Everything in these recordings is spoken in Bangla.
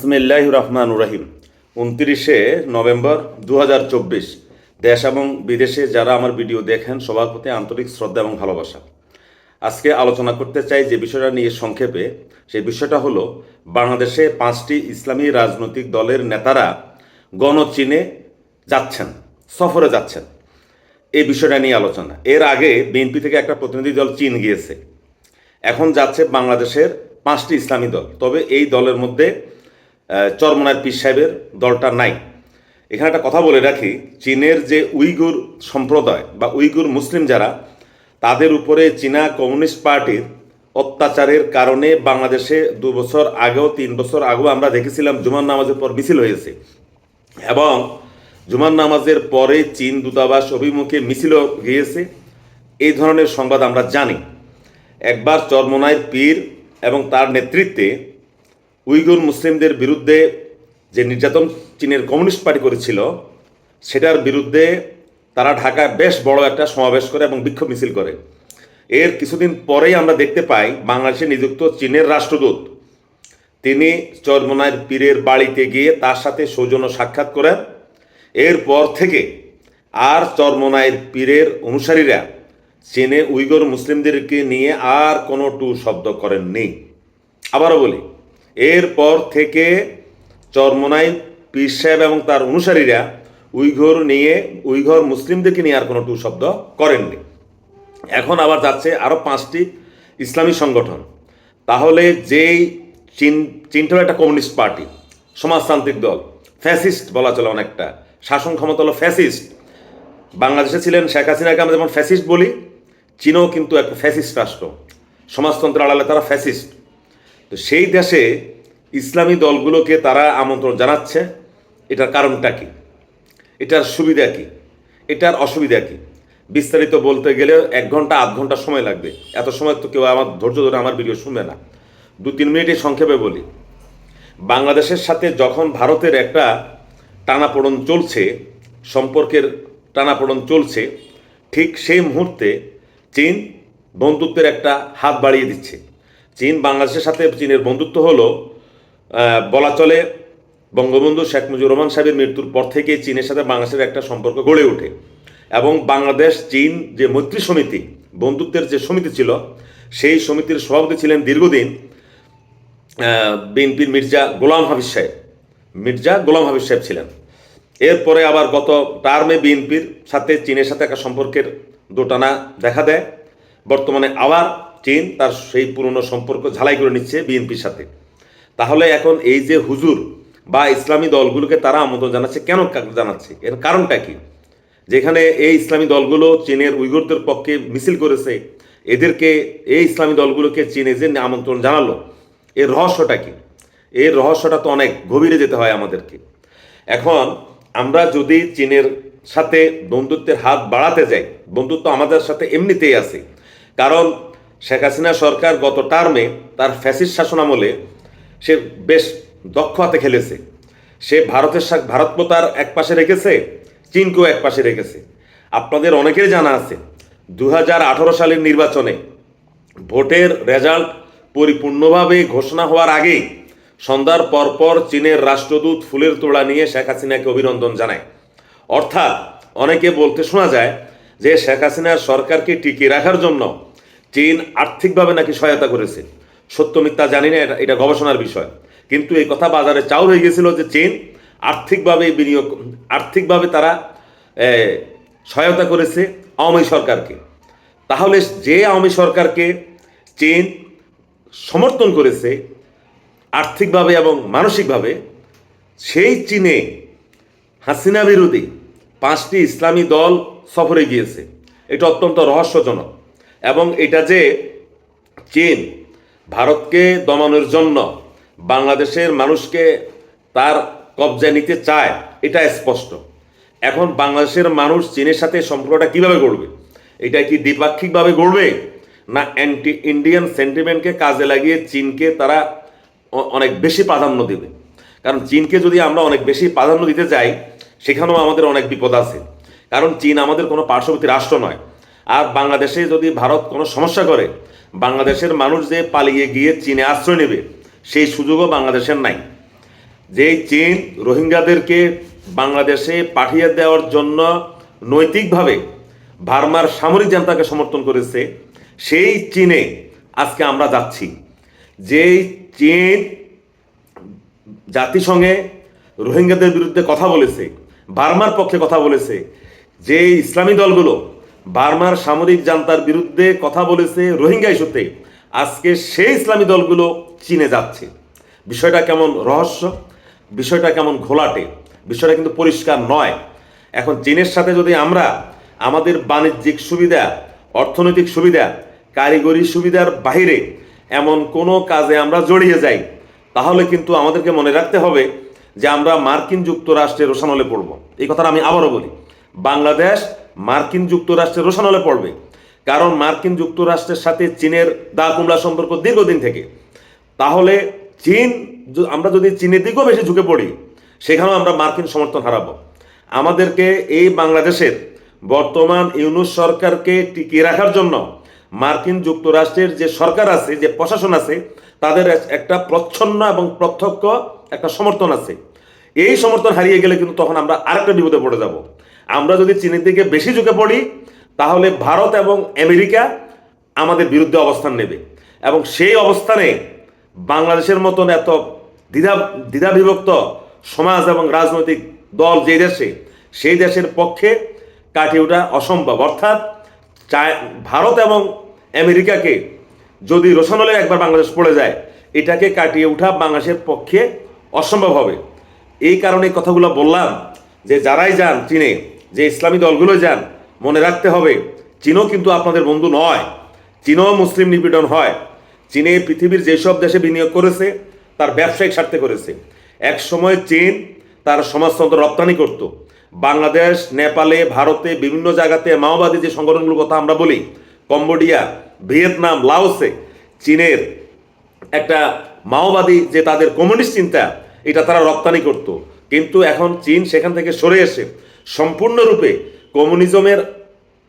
বিসমিল্লাহির রহমানুর রহিম। 29 নভেম্বর 2024। দেশ এবং বিদেশে যারা আমার ভিডিও দেখেন সবার প্রতি আন্তরিক শ্রদ্ধা এবং ভালোবাসা। আজকে আলোচনা করতে চাই যে বিষয়টা নিয়ে সংক্ষেপে। সেই বিষয়টা হলো বাংলাদেশে 5টি ইসলামী রাজনৈতিক দলের নেতারা গণচীনে যাচ্ছেন, সফরে যাচ্ছেন। এই বিষয়টা নিয়ে আলোচনা। এর আগে বিএনপি থেকে একটা প্রতিনিধি দল চীন গিয়েছে, এখন যাচ্ছে বাংলাদেশের 5টি ইসলামী দল। তবে এই দলের মধ্যে চরমনায়ের পীর সাহেবের দলটা নাই। এখানে একটা কথা বলে রাখি, চীনের যে উইগুর সম্প্রদায় বা উইগুর মুসলিম যারা, তাদের উপরে চীনা কমিউনিস্ট পার্টির অত্যাচারের কারণে বাংলাদেশে 2 বছর আগেও 3 বছর আগেও আমরা দেখেছিলাম জুমার নামাজের পর মিছিল হয়েছে, এবং জুমার নামাজের পরে চীন দূতাবাস অভিমুখে মিছিলও গিয়েছে। এই ধরনের সংবাদ আমরা জানি। একবার চরমনায়ের পীর এবং তার নেতৃত্বে উইগুর মুসলিমদের বিরুদ্ধে যে নির্যাতন চীনের কমিউনিস্ট পার্টি করেছিল, সেটার বিরুদ্ধে তারা ঢাকায় বেশ বড় একটা সমাবেশ করে এবং বিক্ষোভ মিছিল করে। এর কিছুদিন পরেই আমরা দেখতে পাই বাংলাদেশে নিযুক্ত চীনের রাষ্ট্রদূত তিনি চরমনায়ের পীরের বাড়িতে গিয়ে তার সাথে সৌজন্য সাক্ষাৎ করেন। এরপর থেকে আর চরমনায়ের পীরের অনুসারীরা চীনে উইগুর মুসলিমদেরকে নিয়ে আর কোনো টু শব্দ করেননি। আবারও বলি, এরপর থেকে চরমনাই পীর সাহেব এবং তার অনুসারীরা উইঘর মুসলিমদেরকে নিয়ে আর কোনো টু শব্দ করেননি। এখন আবার যাচ্ছে আরও 5টি ইসলামী সংগঠন। তাহলে যেই চীনটাও একটা কমিউনিস্ট পার্টি, সমাজতান্ত্রিক দল, ফ্যাসিস্ট বলা চলে, অনেকটা শাসন ক্ষমতা হলো ফ্যাসিস্ট। বাংলাদেশে ছিলেন শেখ হাসিনাকে আমরা যেমন ফ্যাসিস্ট বলি, চীনও কিন্তু একটা ফ্যাসিস্ট রাষ্ট্র, সমাজতন্ত্রের আড়ালে তারা ফ্যাসিস্ট। তো সেই দেশে ইসলামী দলগুলোকে তারা আমন্ত্রণ জানাচ্ছে। এটার কারণটা কি, এটার সুবিধা কি, এটার অসুবিধা কি, বিস্তারিত বলতে গেলে 1 ঘন্টা 8 ঘন্টা সময় লাগবে। এত সময় তো কেউ আমার ধৈর্য ধরে আমার ভিডিও শুনবে না। 2-3 মিনিটে সংক্ষেপে বলি। বাংলাদেশের সাথে যখন ভারতের একটা টানাপোড়ন চলছে, সম্পর্কের টানাপোড়ন চলছে, ঠিক সেই মুহূর্তে চীন বন্ধুত্বের একটা হাত বাড়িয়ে দিচ্ছে। চীন বাংলাদেশের সাথে চীনের বন্ধুত্ব হলো বলা চলে বঙ্গবন্ধু শেখ মুজিবুর রহমান সাহেবের মৃত্যুর পর থেকে চীনের সাথে বাংলাদেশের একটা সম্পর্ক গড়ে ওঠে। এবং বাংলাদেশ চীন যে মৈত্রী সমিতি, বন্ধুত্বের যে সমিতি ছিল, সেই সমিতির সভাপতি ছিলেন দীর্ঘদিন বিএনপির মির্জা গোলাম হাফিজ সাহেব ছিলেন। এরপরে আবার গত টার্মে বিএনপির সাথে চীনের সাথে একটা সম্পর্কের দোটানা দেখা দেয়। বর্তমানে আবার চীন তার সেই পুরনো সম্পর্ক ঝালাই করে নিচ্ছে বিএনপির সাথে। তাহলে এখন এই যে হুজুর বা ইসলামী দলগুলোকে তারা আমন্ত্রণ জানাচ্ছে, কেন জানাচ্ছে, এর কারণটা কি? যেখানে এই ইসলামী দলগুলো চীনের উইগুরদের পক্ষে মিছিল করেছে, এদেরকে এই ইসলামী দলগুলোকে চীনে যে আমন্ত্রণ জানালো, এর রহস্যটা কি? এর রহস্যটা তো অনেক গভীরে যেতে হয় আমাদেরকে। এখন আমরা যদি চীনের সাথে বন্ধুত্বের হাত বাড়াতে যাই, বন্ধুত্ব আমাদের সাথে এমনিতেই আছে। কারণ শেখ হাসিনা সরকার গত টার্মে তার ফ্যাসিস্ট শাসন আমলে সে বেশ দক্ষ হাতে খেলেছে। সে ভারতকে তার এক পাশে রেখেছে, চীনকেও এক পাশে রেখেছে। আপনাদের অনেকেরই জানা আছে 2018 সালের নির্বাচনে ভোটের রেজাল্ট পরিপূর্ণভাবে ঘোষণা হওয়ার আগেই সন্ধ্যার পরপর চীনের রাষ্ট্রদূত ফুলের তোড়া নিয়ে শেখ হাসিনাকে অভিনন্দন জানায়। অর্থাৎ অনেকে বলতে শোনা যায় যে শেখ হাসিনার সরকারকে টিকিয়ে রাখার জন্য চীন আর্থিকভাবে নাকি সহায়তা করেছে। সত্য মিথ্যা জানি না, এটা গবেষণার বিষয়। কিন্তু এই কথা বাজারে চাউর হয়ে গেছিল যে চীন আর্থিকভাবে তারা সহায়তা করেছে আওয়ামী সরকারকে। তাহলে যে আওয়ামী সরকারকে চীন সমর্থন করেছে আর্থিকভাবে এবং মানসিকভাবে, সেই চীনে হাসিনা বিরোধী 5টি ইসলামী দল সফরে গিয়েছে। এটা অত্যন্ত রহস্যজনক। এবং এটা যে চীন ভারতকে দমানোর জন্য বাংলাদেশের মানুষকে তার কবজায় নিতে চায়, এটা স্পষ্ট। এখন বাংলাদেশের মানুষ চীনের সাথে সম্পর্কটা কিভাবে গড়বে? এটা কি দ্বিপাক্ষিকভাবে গড়বে, না অ্যান্টি ইন্ডিয়ান সেন্টিমেন্টকে কাজে লাগিয়ে চীনকে তারা অনেক বেশি প্রাধান্য দেবে? কারণ চীনকে যদি আমরা অনেক বেশি প্রাধান্য দিতে যাই, সেখানেও আমাদের অনেক বিপদ আছে। কারণ চীন আমাদের কোনো পার্শ্ববর্তী রাষ্ট্র নয়। আর বাংলাদেশে যদি ভারত কোনো সমস্যা করে, বাংলাদেশের মানুষ যে পালিয়ে গিয়ে চীনে আশ্রয় নেবে, সেই সুযোগও বাংলাদেশের নাই। যে চীন রোহিঙ্গাদেরকে বাংলাদেশে পাঠিয়ে দেওয়ার জন্য নৈতিকভাবে বার্মার সামরিক জান্তাকে সমর্থন করেছে, সেই চীনে আজকে আমরা যাচ্ছি। যেই চীন জাতিসংঘে রোহিঙ্গাদের বিরুদ্ধে কথা বলেছে, বার্মার পক্ষে কথা বলেছে, যে ইসলামী দলগুলো বার্মার সামরিক জান্তার বিরুদ্ধে কথা বলেছে রোহিঙ্গা ইস্যুতে, আজকে সেই ইসলামী দলগুলো চীনে যাচ্ছে। বিষয়টা কেমন রহস্য, বিষয়টা কেমন ঘোলাটে, বিষয়টা কিন্তু পরিষ্কার নয়। এখন চীনের সাথে যদি আমরা আমাদের বাণিজ্যিক সুবিধা, অর্থনৈতিক সুবিধা, কারিগরি সুবিধার বাইরে এমন কোনো কাজে আমরা জড়িয়ে যাই, তাহলে কিন্তু আমাদেরকে মনে রাখতে হবে যে আমরা মার্কিন যুক্তরাষ্ট্রের রোষানলে পড়ব। এই কথাটা আমি আবারও বলি, বাংলাদেশ মার্কিন যুক্তরাষ্ট্রের রোষানলে পড়বে। কারণ মার্কিন যুক্তরাষ্ট্রের সাথে চীনের দা কুমড়া সম্পর্ক দীর্ঘদিন থেকে। তাহলে চীন, আমরা যদি চীনের দিকেও বেশি ঝুঁকে পড়ি, সেখানেও আমরা মার্কিন সমর্থন হারাবো। আমাদেরকে এই বাংলাদেশের বর্তমান ইউনূস সরকারকে টিকিয়ে রাখার জন্য মার্কিন যুক্তরাষ্ট্রের যে সরকার আছে, যে প্রশাসন আছে, তাদের একটা প্রচ্ছন্ন এবং প্রত্যক্ষ একটা সমর্থন আছে। এই সমর্থন হারিয়ে গেলে কিন্তু তখন আমরা আরেকটা বিপদে পড়ে যাব। আমরা যদি চীনের দিকে বেশি ঝুঁকে পড়ি, তাহলে ভারত এবং আমেরিকা আমাদের বিরুদ্ধে অবস্থান নেবে, এবং সেই অবস্থানে বাংলাদেশের মতন এত দ্বিধাবিভক্ত সমাজ এবং রাজনৈতিক দল যে দেশে, সেই দেশের পক্ষে কাটিয়ে ওঠা অসম্ভব। অর্থাৎ ভারত এবং আমেরিকাকে যদি রোষানলে একবার বাংলাদেশ পড়ে যায়, এটাকে কাটিয়ে ওঠা বাংলাদেশের পক্ষে অসম্ভব হবে। এই কারণে কথাগুলো বললাম যে যারাই যান চীনে, যে ইসলামী দলগুলো যান, মনে রাখতে হবে চীনও কিন্তু আপনাদের বন্ধু নয়। চীনও মুসলিম নিপীড়ন হয়। চীনে পৃথিবীর যেসব দেশে বিনিয়োগ করেছে তার ব্যবসায়িক স্বার্থে করেছে। এক সময় চীন তার সমাজতন্ত্র রপ্তানি করত। বাংলাদেশ, নেপালে, ভারতে, বিভিন্ন জায়গাতে মাওবাদী যে সংগঠনগুলোর কথা আমরা বলি, কম্বোডিয়া, ভিয়েতনাম, লাওসে চীনের একটা মাওবাদী যে তাদের কমিউনিস্ট চিন্তা, এটা তারা রপ্তানি করত। কিন্তু এখন চীন সেখান থেকে সরে এসে সম্পূর্ণরূপে কমিউনিজমের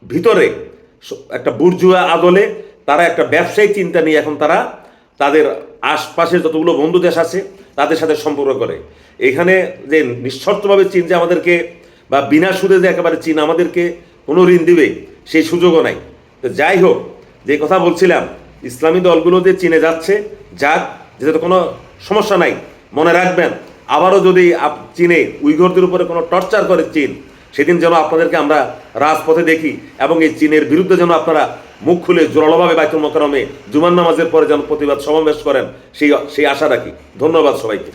ভিতরে একটা বুর্জুয়া আদলে তারা একটা ব্যবসায়িক চিন্তা নিয়ে এখন তারা তাদের আশপাশের যতগুলো বন্ধু দেশ আছে তাদের সাথে সম্পর্ক করে। এখানে যে নিঃশর্তভাবে চীন যে আমাদেরকে, বা বিনা সুদে যে একেবারে চীন আমাদেরকে কোনো ঋণ দিবে, সেই সুযোগও নাই। তো যাই হোক, যে কথা বলছিলাম, ইসলামী দলগুলো যে চীনে যাচ্ছে, যাক, যেটা কোনো সমস্যা নাই। মনে রাখবেন, আবারও যদি চীনে উইঘুরদের উপরে কোনো টর্চার করে চীন, সেদিন যেন আপনাদেরকে আমরা রাজপথে দেখি, এবং এই চীনের বিরুদ্ধে যেন আপনারা মুখ খুলে জোরালোভাবে বাইতুল মোকাররমে জুমার নামাজের পরে যেন প্রতিবাদ সমাবেশ করেন, সেই আশা রাখি। ধন্যবাদ সবাইকে।